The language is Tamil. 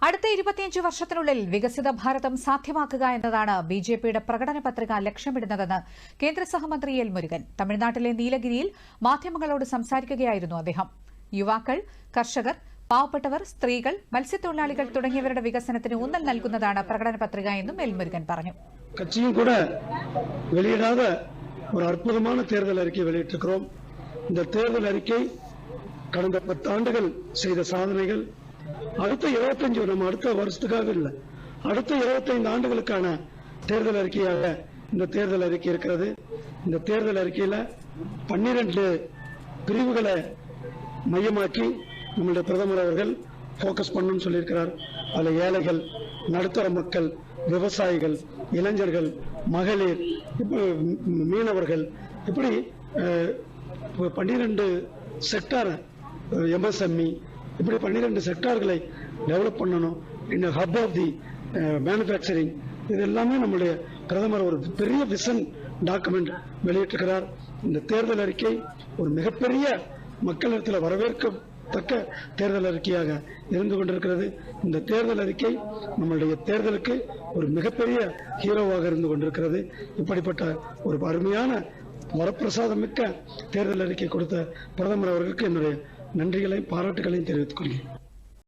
അടുത്ത 25 വർഷത്തിനുള്ളിൽ വികസിത ഭാരതം സാധ്യമാക്കുക എന്നതാണ് ബിജെപിയുടെ പ്രകടന പത്രിക ലക്ഷ്യമിടുന്നതെന്ന് കേന്ദ്ര സഹമന്ത്രി എൽ മുരുകൻ തമിഴ്നാട്ടിലെ നീലഗിരിയിൽ മാധ്യമങ്ങളോട് സംസാരിക്കുകയായിരുന്നു അദ്ദേഹം. യുവാക്കൾ, കർഷകർ, പാവപ്പെട്ടവർ, സ്ത്രീകൾ, മത്സ്യത്തൊഴിലാളികൾ തുടങ്ങിയവരുടെ വികസനത്തിന് ഊന്നൽ നൽകുന്നതാണ് പ്രകടന പത്രിക എന്നും എൽ മുരുകൻ പറഞ്ഞു. கட்சியும் கூட வெளியிடாத ஒரு அற்புதமான தேர்தல் அறிக்கை வெளியிட்டிருக்கிறோம். இந்த தேர்தல் அறிக்கை கடந்த 10 ஆண்டுகள் செய்த சாதனைகள், அடுத்த 25 நம்ம அடுத்த வருஷத்துக்காக இல்லை, அடுத்த 25 ஆண்டுகளுக்கான தேர்தல் அறிக்கையாக இந்த தேர்தல் அறிக்கை இருக்கிறது. இந்த தேர்தல் அறிக்கையில 12 பிரிவுகளை மையமாக்கி நம்முடைய பிரதமர் அவர்கள் போக்கஸ் பண்ணணும்னு சொல்லியிருக்கிறார். அதுல ஏழைகள், நடுத்தர மக்கள், விவசாயிகள், இளைஞர்கள், மகளிர், மீனவர்கள், இப்படி 12 செக்டார், எம்எஸ்எம்இ, இப்படி 12 செக்டார்களை டெவலப் பண்ணணும். இந்த ஹப் ஆஃப் தி மேனுஃபேக்சரிங், இது எல்லாமே நம்முடைய பிரதமர் ஒரு பெரிய விஷன் டாக்குமெண்ட் வெளியிட்டிருக்கிறார். இந்த தேர்தல் அறிக்கை ஒரு மிகப்பெரிய மக்களிடத்தில் வரவேற்கத்தக்க தேர்தல் அறிக்கையாக இருந்து கொண்டிருக்கிறது. இந்த தேர்தல் அறிக்கை நம்மளுடைய தேர்தலுக்கு ஒரு மிகப்பெரிய ஹீரோவாக இருந்து கொண்டிருக்கிறது. இப்படிப்பட்ட ஒரு அருமையான வரப்பிரசாதமிக்க தேர்தல் அறிக்கை கொடுத்த பிரதமர் அவர்களுக்கு என்னுடைய நன்றிகளையும் பாராட்டுகளையும் தெரிவித்துக் கொள்கிறேன்.